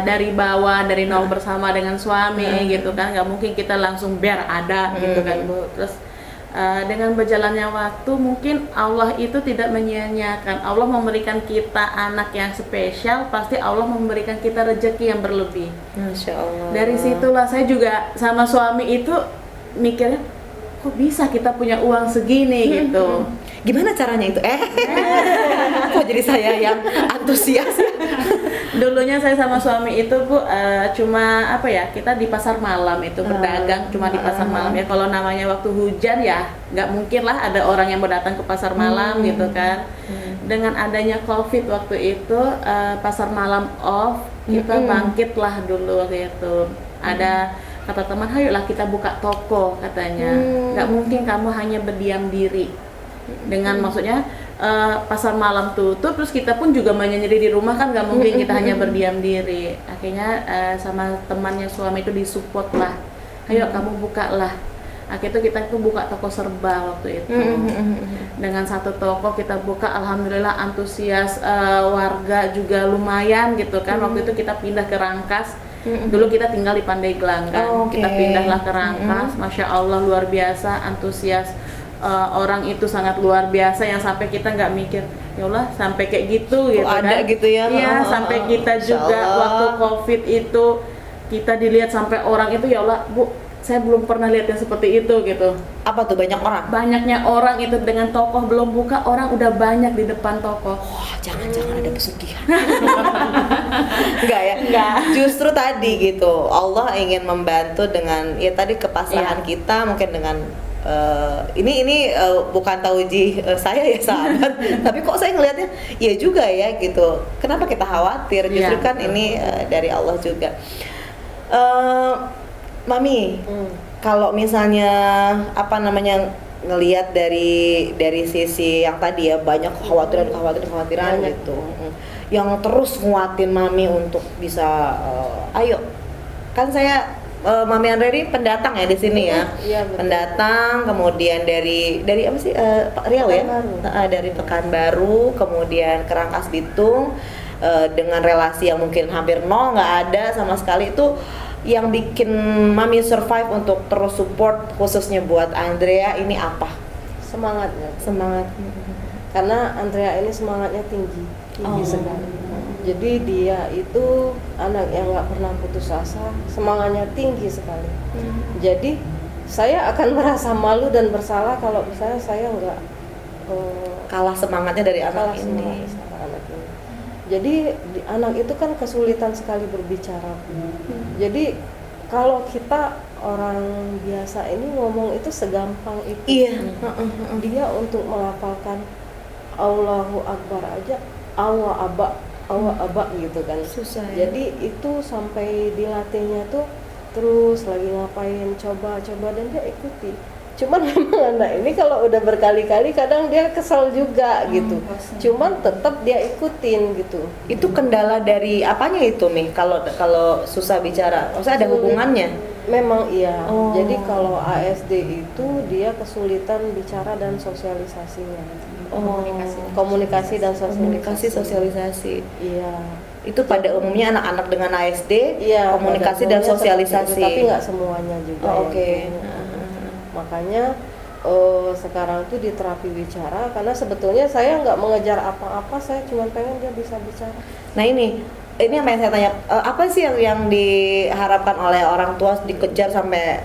dari bawah, dari nol bersama dengan suami gitu kan, nggak mungkin kita langsung biar ada gitu kan Bu. Terus dengan berjalannya waktu mungkin Allah itu tidak menyia-nyiakan. Allah memberikan kita anak yang spesial, pasti Allah memberikan kita rezeki yang berlebih. Masya Allah. Dari situlah saya juga sama suami itu mikirnya, kok bisa kita punya uang segini gitu. Gimana caranya itu? Kok jadi saya yang antusias? Dulunya saya sama suami itu Bu, cuma apa ya, kita di pasar malam itu berdagang cuma di pasar malam ya. Kalau namanya waktu hujan ya nggak mungkin lah ada orang yang mau datang ke pasar malam gitu kan. Dengan adanya COVID waktu itu pasar malam off, kita bangkitlah dulu waktu itu. Ada kata teman, ayolah kita buka toko katanya. Nggak mungkin kamu hanya berdiam diri. Dengan maksudnya pasar malam tutup, terus kita pun juga menyendiri di rumah kan nggak mungkin kita hanya berdiam diri. Akhirnya sama temannya suami itu disupport lah, ayo kamu buka lah. Akhirnya kita tuh buka toko serba waktu itu. Dengan satu toko kita buka, alhamdulillah antusias warga juga lumayan gitu kan. Waktu itu kita pindah ke Rangkas. Dulu kita tinggal di Pandeglang kan, kita pindahlah ke Rangkas. Masya Allah luar biasa antusias. Orang itu sangat luar biasa yang sampai kita nggak mikir, ya Allah sampai kayak gitu gitu ada kan. gitu ya. Iya, sampai kita juga waktu COVID itu kita dilihat sampai orang itu, ya Allah Bu, saya belum pernah lihat yang seperti itu gitu. Apa tuh, banyak orang? Banyaknya orang itu, dengan toko belum buka orang udah banyak di depan toko. Wah, jangan-jangan ada pesugihan. Enggak ya? Enggak. Justru tadi gitu, Allah ingin membantu dengan ya tadi kepasrahan kita, mungkin dengan ini bukan tauji saya ya sahabat, tapi kok saya ngelihatnya ya juga ya gitu. Kenapa kita khawatir? Justru kan ini dari Allah juga. Mami, kalau misalnya apa namanya ngelihat dari sisi yang tadi ya, banyak kekhawatiran gitu, yang terus nguatin Mami untuk bisa ayo, kan saya Mami Andrea ini pendatang ya di sini ya. Iya, betul. Pendatang, kemudian dari apa sih Riau ya? Dari Pekanbaru, kemudian ke Rangkas Bitung, dengan relasi yang mungkin hampir nol, nggak ada sama sekali. Itu yang bikin Mami survive untuk terus support, khususnya buat Andrea ini apa? Semangatnya. Semangat. Karena Andrea ini semangatnya tinggi sekali. Jadi dia itu anak yang nggak pernah putus asa, semangatnya tinggi sekali. Jadi saya akan merasa malu dan bersalah kalau misalnya saya nggak kalah semangatnya dari anak ini. Jadi anak itu kan kesulitan sekali berbicara. Jadi kalau kita orang biasa ini ngomong itu segampang itu. Iya. Dia untuk melafalkan Allahu Akbar aja, Allah abak gitu kan. Susah ya? Jadi itu sampai dilatihnya tuh terus lagi ngapain, coba dan dia ikuti. Cuman memang anak ini kalau udah berkali-kali kadang dia kesal juga gitu. Cuman tetap dia ikutin gitu. Itu kendala dari apanya itu nih? Kalau susah bicara, maksudnya ada hubungannya? Memang iya. Jadi kalau ASD itu dia kesulitan bicara dan sosialisasinya. Komunikasi dan sosialisasi. Iya. Itu pada umumnya anak-anak dengan ASD, iya, komunikasi dan sosialisasi. Itu, tapi nggak semuanya juga. Oke. Makanya sekarang tuh di terapi bicara, karena sebetulnya saya nggak mengejar apa-apa, saya cuma pengen dia bisa bicara. Nah ini yang pengen saya tanya, apa sih yang diharapkan oleh orang tua dikejar sampai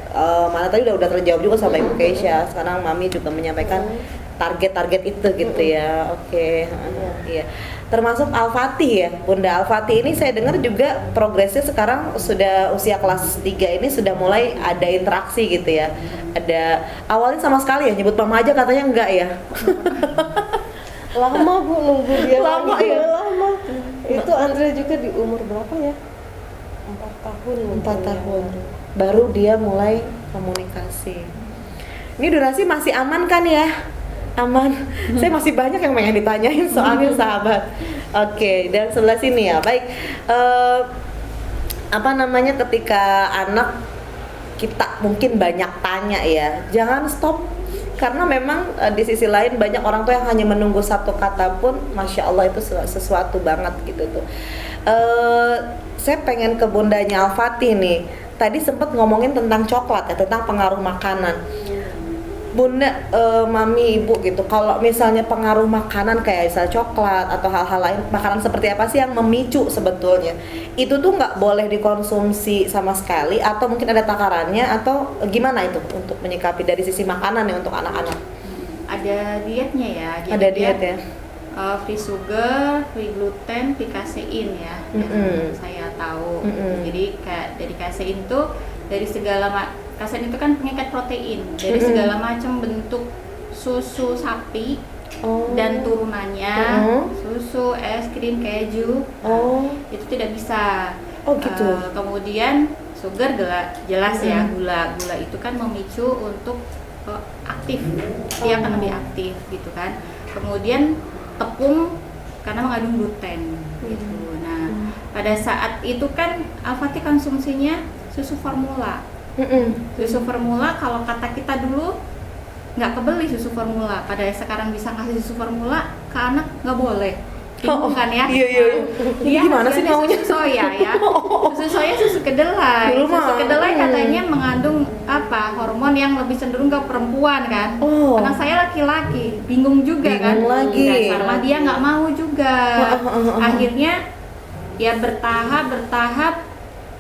mana tadi udah terjawab juga sama Ibu Keisha. Sekarang Mami juga menyampaikan target-target itu gitu ya. Oke. Iya. termasuk Al-Fatih ya. Bunda Al-Fatih ini saya dengar juga progresnya sekarang sudah usia kelas 3 ini sudah mulai ada interaksi gitu ya. Ada awalnya sama sekali ya nyebut mama aja katanya enggak ya. Lama Bu nunggu dia. Lama lagi. ya? Lama. Itu Andre juga di umur berapa ya? 4 tahun. 4 tahun baru dia mulai komunikasi. Ini durasi masih aman kan ya? Aman. Saya masih banyak yang pengen ditanyain soalnya sahabat. Oke, dan sebelah sini ya. Baik. Apa namanya, ketika anak kita mungkin banyak tanya ya, jangan stop, karena memang di sisi lain banyak orang tua yang hanya menunggu satu kata pun, masya Allah itu sesuatu banget gitu tuh. Saya pengen ke bundanya Al-Fatih nih. Tadi sempat ngomongin tentang coklat ya, tentang pengaruh makanan. Bunda, mami, ibu gitu, kalau misalnya pengaruh makanan kayak misal coklat atau hal-hal lain, makanan seperti apa sih yang memicu sebetulnya? Itu tuh nggak boleh dikonsumsi sama sekali, atau mungkin ada takarannya, atau gimana itu untuk menyikapi dari sisi makanan ya untuk anak-anak? Ada dietnya ya. Jadi Ada diet ya? Free sugar, free gluten, free kasein ya, yang saya tahu. Jadi dari kasein tuh dari segala kasein itu kan pengikat protein dari segala macam bentuk susu sapi dan turunannya, susu, es krim, keju, itu tidak bisa. Gitu. Kemudian sugar jelas ya, gula itu kan memicu untuk aktif, dia akan lebih aktif gitu kan. Kemudian tepung karena mengandung gluten gitu. Nah, pada saat itu kan Al-Fatih konsumsinya susu formula. Susu formula, kalau kata kita dulu nggak kebeli susu formula, pada sekarang bisa ngasih susu formula ke anak nggak boleh. Bingung kan ya? Iya. Dia Gimana sih maunya? susu soya ya. Susu soya, susu kedelai. Susu kedelai katanya mengandung hormon yang lebih cenderung ke perempuan kan. Karena saya laki-laki, bingung juga kan. Lagi. Sama dia nggak mau juga. Akhirnya ya bertahap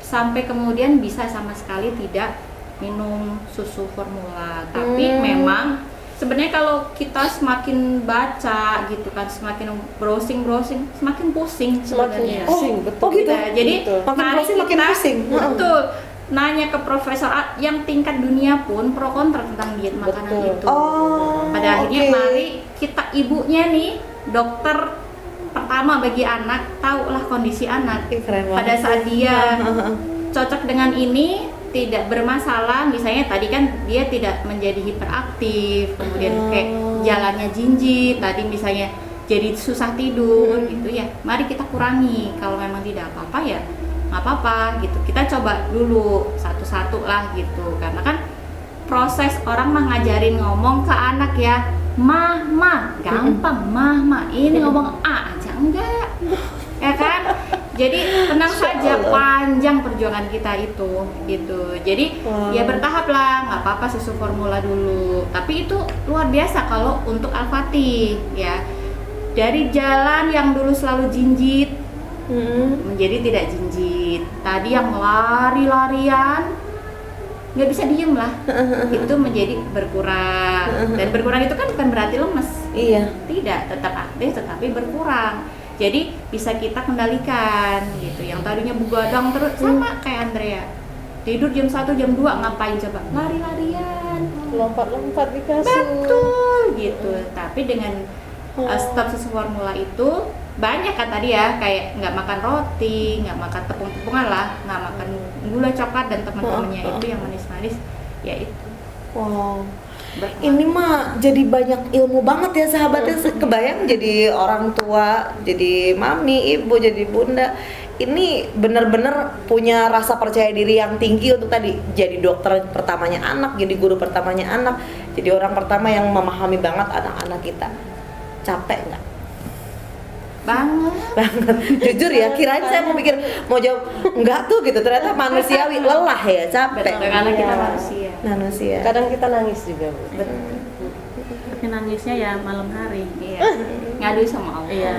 sampai kemudian bisa sama sekali tidak minum susu formula. Tapi memang sebenarnya kalau kita semakin baca gitu kan, semakin browsing semakin pusing sebenarnya. Betul. Gitu. Jadi makin browsing makin pusing. Betul. Nanya ke profesor yang tingkat dunia pun pro kontra tentang diet makanan itu. Pada akhirnya mari kita, ibunya nih, dokter pertama bagi anak, tahulah kondisi anak. Pada saat dia cocok dengan ini, tidak bermasalah, misalnya tadi kan dia tidak menjadi hiperaktif, kemudian kayak jalannya jinjit, tadi misalnya jadi susah tidur gitu ya, mari kita kurangi. Kalau memang tidak apa-apa ya nggak apa-apa gitu, kita coba dulu satu-satu lah gitu. Karena kan proses orang mah ngajarin ngomong ke anak ya, mah gampang, mah ini ngomong A aja enggak, ya kan? Jadi tenang saja, panjang perjuangan kita itu gitu. Jadi ya bertahap lah, nggak apa-apa susu formula dulu. Tapi itu luar biasa kalau untuk Al-Fatih ya. Dari jalan yang dulu selalu jinjit menjadi tidak jinjit. Tadi yang lari-larian nggak bisa diem lah, itu menjadi berkurang. Dan berkurang itu kan bukan berarti lemes. Iya. Tidak, tetap aktif tetapi berkurang. Jadi bisa kita kendalikan gitu. Yang tadinya begadang terus, sama kayak Andrea, tidur jam 1, jam 2 ngapain coba? Lari-larian, lompat-lompat di kasur. Betul gitu. Tapi dengan stop susu formula itu banyak kan tadi ya, kayak nggak makan roti, nggak makan tepung-tepungan lah, nggak makan gula, coklat dan teman-temannya itu yang manis-manis, ya itu. Ini mah jadi banyak ilmu banget ya sahabatnya. Kebayang jadi orang tua, jadi mami, ibu, jadi bunda, ini benar-benar punya rasa percaya diri yang tinggi untuk tadi jadi dokter pertamanya anak, jadi guru pertamanya anak, jadi orang pertama yang memahami banget anak-anak kita. Capek nggak? Banget. Jujur ya, kirain saya mau jawab enggak tuh gitu, ternyata manusiawi, lelah ya, capek. Karena kita manusia. Kadang kita nangis juga, Bu. Tapi nangisnya ya malam hari. Iya. Ngadu sama Allah. Iya.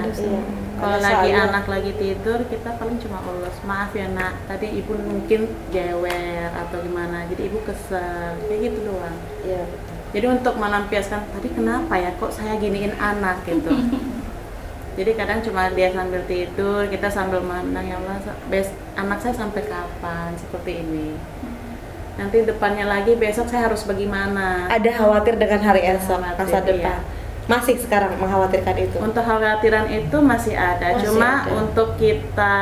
Kalau lagi anak lagi tidur, kita paling cuma ulas, maaf ya nak, tadi ibu mungkin jewer atau gimana, jadi ibu kesel, kayak gitu doang. Iya. Jadi untuk melampiaskan, tadi kenapa ya kok saya giniin anak gitu. Jadi kadang cuma dia sambil tidur, kita sambil mandang, ya Allah, anak saya sampai kapan seperti ini. Nanti depannya lagi besok saya harus bagaimana. Ada khawatir dengan hari esok, Khawatir, masa depan. iya. Masih sekarang mengkhawatirkan itu. Untuk khawatiran itu masih ada, Masih cuma ada. untuk kita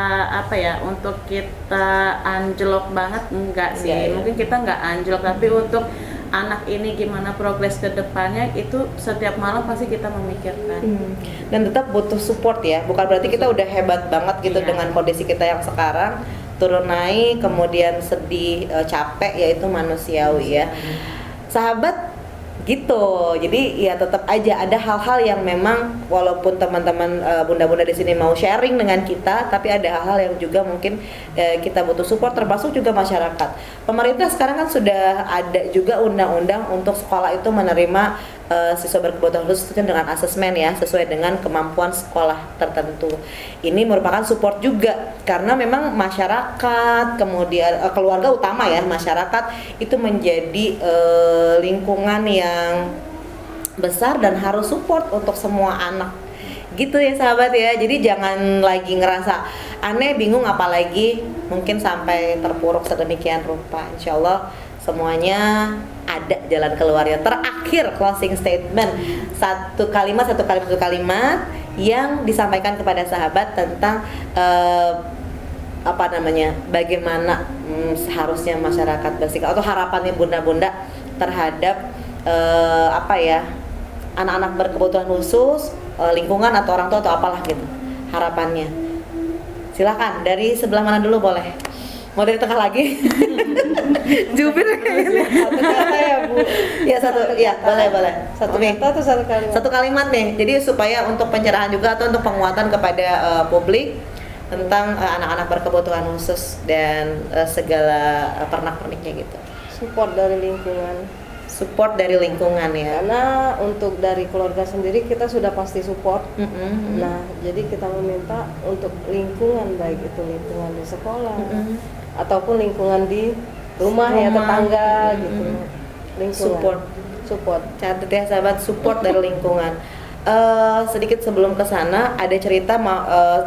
untuk kita anjlok banget enggak sih. Iya, iya. Mungkin kita enggak anjlok, tapi untuk anak ini gimana progres ke depannya itu setiap malam pasti kita memikirkan. Dan tetap butuh support ya, bukan berarti kita udah hebat banget gitu Iya. dengan kondisi kita yang sekarang, turun naik, kemudian sedih, capek, yaitu manusiawi ya. Sahabat gitu, jadi ya tetap aja ada hal-hal yang memang walaupun teman-teman bunda-bunda di sini mau sharing dengan kita, tapi ada hal-hal yang juga mungkin kita butuh support, termasuk juga masyarakat. Pemerintah sekarang kan sudah ada juga undang-undang untuk sekolah itu menerima siswa berkebutuhan khusus dengan asesmen ya, sesuai dengan kemampuan sekolah tertentu. Ini merupakan support juga karena memang masyarakat, kemudian keluarga utama ya, masyarakat itu menjadi lingkungan yang besar dan harus support untuk semua anak. Gitu ya sahabat ya. Jadi jangan lagi ngerasa aneh, bingung, apalagi mungkin sampai terpuruk sedemikian rupa. Insya Allah semuanya ada jalan keluarnya. Terakhir closing statement, satu kalimat yang disampaikan kepada sahabat tentang bagaimana seharusnya masyarakat bersikap, atau harapannya bunda-bunda terhadap anak-anak berkebutuhan khusus, lingkungan atau orang tua atau apalah gitu harapannya. Silakan dari sebelah mana dulu boleh? Mau dari tengah lagi? Jubir kayaknya. Satu kata ya Bu. Ya boleh. Satu Oke. kata atau satu kalimat? Satu kalimat nih. Jadi supaya untuk pencerahan juga atau untuk penguatan kepada publik tentang anak-anak berkebutuhan khusus dan segala pernak-perniknya gitu. Support dari lingkungan. Support dari lingkungan ya. Karena untuk dari keluarga sendiri kita sudah pasti support. Mm-mm. Nah, jadi kita meminta untuk lingkungan, baik itu lingkungan di sekolah ataupun lingkungan di rumah ya, tetangga gitu. Lingkungan. Support. Catat ya sahabat, support dari lingkungan. Sedikit sebelum ke sana ada cerita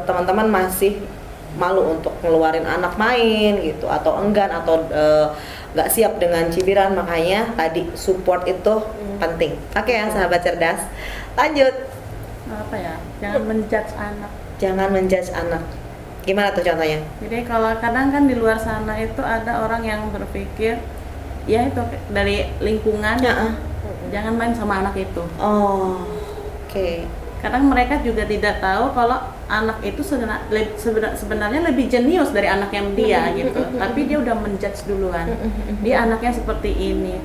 teman-teman masih malu untuk ngeluarin anak main gitu, atau enggan, atau nggak siap dengan cibiran, makanya tadi support itu penting. Oke ya sahabat cerdas, lanjut. Jangan menjudge anak. Jangan menjudge anak. Gimana tuh contohnya? Jadi kalau kadang kan di luar sana itu ada orang yang berpikir ya itu dari lingkungan, jangan main sama anak itu. Oh, oke. Kadang mereka juga tidak tahu kalau anak itu sebenarnya lebih jenius dari anak yang dia gitu. Tapi dia udah menjudge duluan. Dia anaknya seperti ini.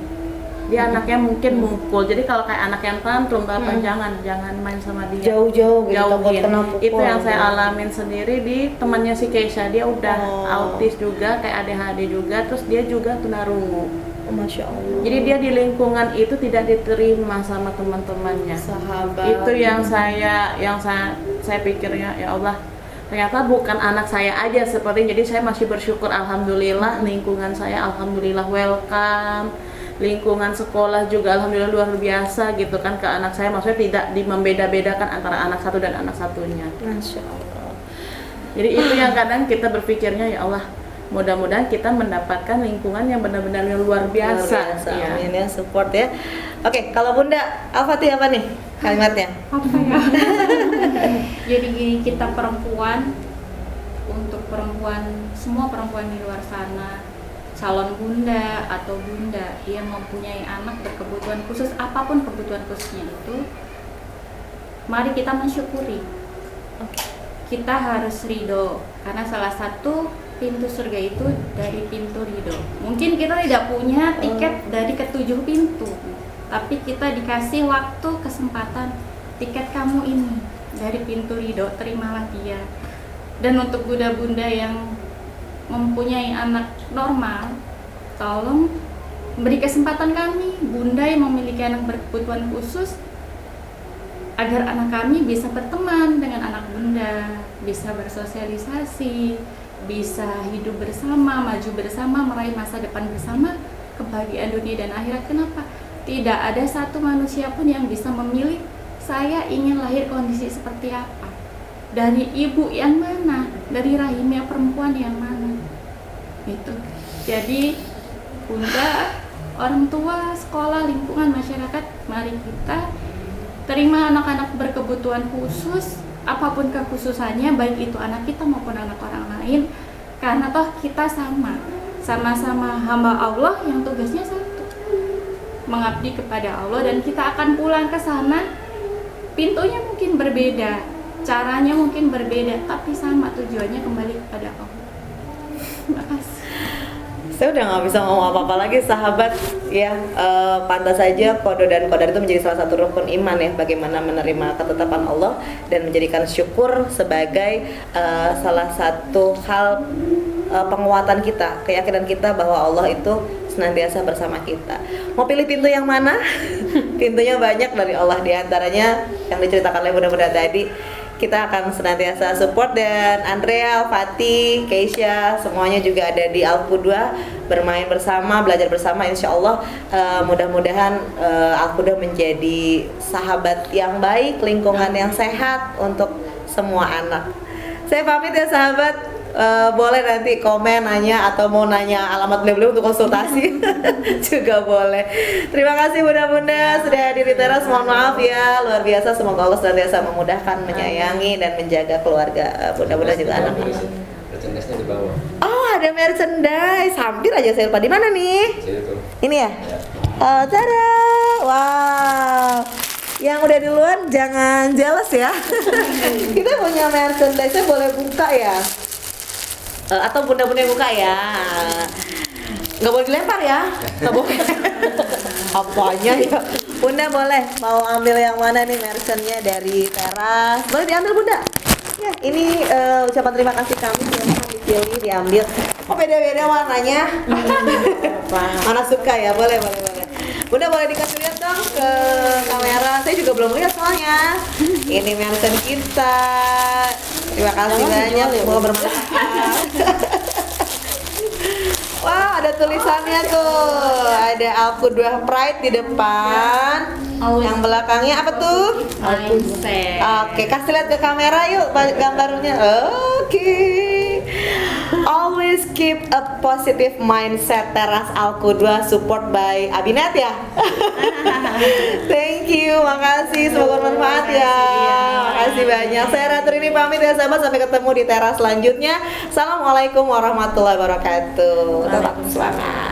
Dia anaknya mungkin mukul. Jadi kalau kayak anak yang tantrum apa jangan main sama dia. Jauh-jauh gitu, takut Jauhin. kena pukul. Itu yang saya alamin sendiri di temannya si Keisha. Dia udah autis juga, kayak ADHD juga, terus dia juga tunarungu. Masya Allah. Jadi dia di lingkungan itu tidak diterima sama teman-temannya. Sahabat. Itu yang saya pikirnya, ya Allah, ternyata bukan anak saya aja seperti. Jadi saya masih bersyukur, alhamdulillah lingkungan saya alhamdulillah welcome. Lingkungan sekolah juga alhamdulillah luar biasa gitu kan ke anak saya, maksudnya tidak membeda-bedakan antara anak satu dan anak satunya. Masya Allah. Jadi itu yang kadang kita berpikirnya, ya Allah, mudah-mudahan kita mendapatkan lingkungan yang benar-benar luar biasa. Iya. Amin ya, support ya. Oke, kalau Bunda Al-Fatih apa nih kalimatnya? Apa ya? Jadi gini, kita perempuan, untuk perempuan, semua perempuan di luar sana, calon bunda atau bunda yang mempunyai anak berkebutuhan khusus, apapun kebutuhan khususnya itu, mari kita mensyukuri. Kita harus ridho, karena salah satu pintu surga itu dari pintu ridho. Mungkin kita tidak punya tiket dari ketujuh pintu, tapi kita dikasih waktu, kesempatan, tiket kamu ini dari pintu ridho, terimalah dia. Dan untuk bunda-bunda yang mempunyai anak normal, tolong beri kesempatan kami, bunda yang memiliki anak berkebutuhan khusus, agar anak kami bisa berteman dengan anak bunda, bisa bersosialisasi, bisa hidup bersama, maju bersama, meraih masa depan bersama, kebahagiaan dunia dan akhirat. Kenapa? Tidak ada satu manusia pun yang bisa memilih saya ingin lahir kondisi seperti apa. dari ibu yang mana, dari rahimnya perempuan yang mana. Itu. Jadi Bunda, orang tua, sekolah, lingkungan, masyarakat, mari kita terima anak-anak berkebutuhan khusus, apapun kekhususannya, baik itu anak kita maupun anak orang lain, karena toh kita sama-sama hamba Allah yang tugasnya satu, mengabdi kepada Allah, dan kita akan pulang ke sana. Pintunya mungkin berbeda, caranya mungkin berbeda, tapi sama tujuannya, kembali kepada Allah. Terima kasih. Saya udah nggak bisa ngomong apa-apa lagi, sahabat ya. Pantas saja qada dan qadar itu menjadi salah satu rukun iman ya, bagaimana menerima ketetapan Allah dan menjadikan syukur sebagai salah satu hal penguatan kita, keyakinan kita bahwa Allah itu senantiasa bersama kita. Mau pilih pintu yang mana? Pintunya banyak dari Allah, diantaranya yang diceritakan oleh Bunda-bunda tadi. Kita akan senantiasa support, dan Andrea, Fatih, Keisha, semuanya juga ada di Al-Qudwa, bermain bersama, belajar bersama. Insya Allah mudah-mudahan Al-Qudwa menjadi sahabat yang baik, lingkungan yang sehat untuk semua anak. Saya pamit ya sahabat. Boleh nanti komen, nanya, atau mau nanya alamat beliau untuk konsultasi juga boleh. Terima kasih Bunda-bunda sudah hadir di teras. Mohon maaf ya, luar biasa. Semoga Allah senantiasa memudahkan, menyayangi, dan menjaga keluarga Bunda-bunda juga anak-anak. Merchandise-nya di bawah. Oh, ada merchandise. Hampir aja saya lupa. Di mana nih? Ini ya? Oh, tada! Wow. Yang udah duluan jangan jealous ya. Kita punya merchandise, saya boleh buka ya? Atau bunda-bunda yang buka ya, nggak boleh dilempar ya, nggak boleh. Apanya ya, bunda boleh mau ambil yang mana nih merchandise-nya dari teras, boleh diambil bunda. Ya, ini ucapan terima kasih kami yang dipilih, diambil. Oh, beda-beda warnanya. Mana suka ya, boleh. Bunda boleh dikasih lihat dong ke kamera. Saya juga belum lihat soalnya. Ini merchandise kita. Terima kasih banyak, semoga bermanfaat. Wah, ada tulisannya tuh. Ada Al-Qudwa Pride di depan. Yang belakangnya apa tuh? Mindset. Oke, kasih lihat ke kamera yuk gambarnya. Oke. Always keep a positive mindset. Teras Al-Qudwa support by Abinet ya. Thank you, makasih, semoga bermanfaat ya. Makasih banyak. Saya Ratu ini pamit ya sahabat, sampai ketemu di teras selanjutnya. Assalamualaikum warahmatullahi wabarakatuh. Tetap semangat.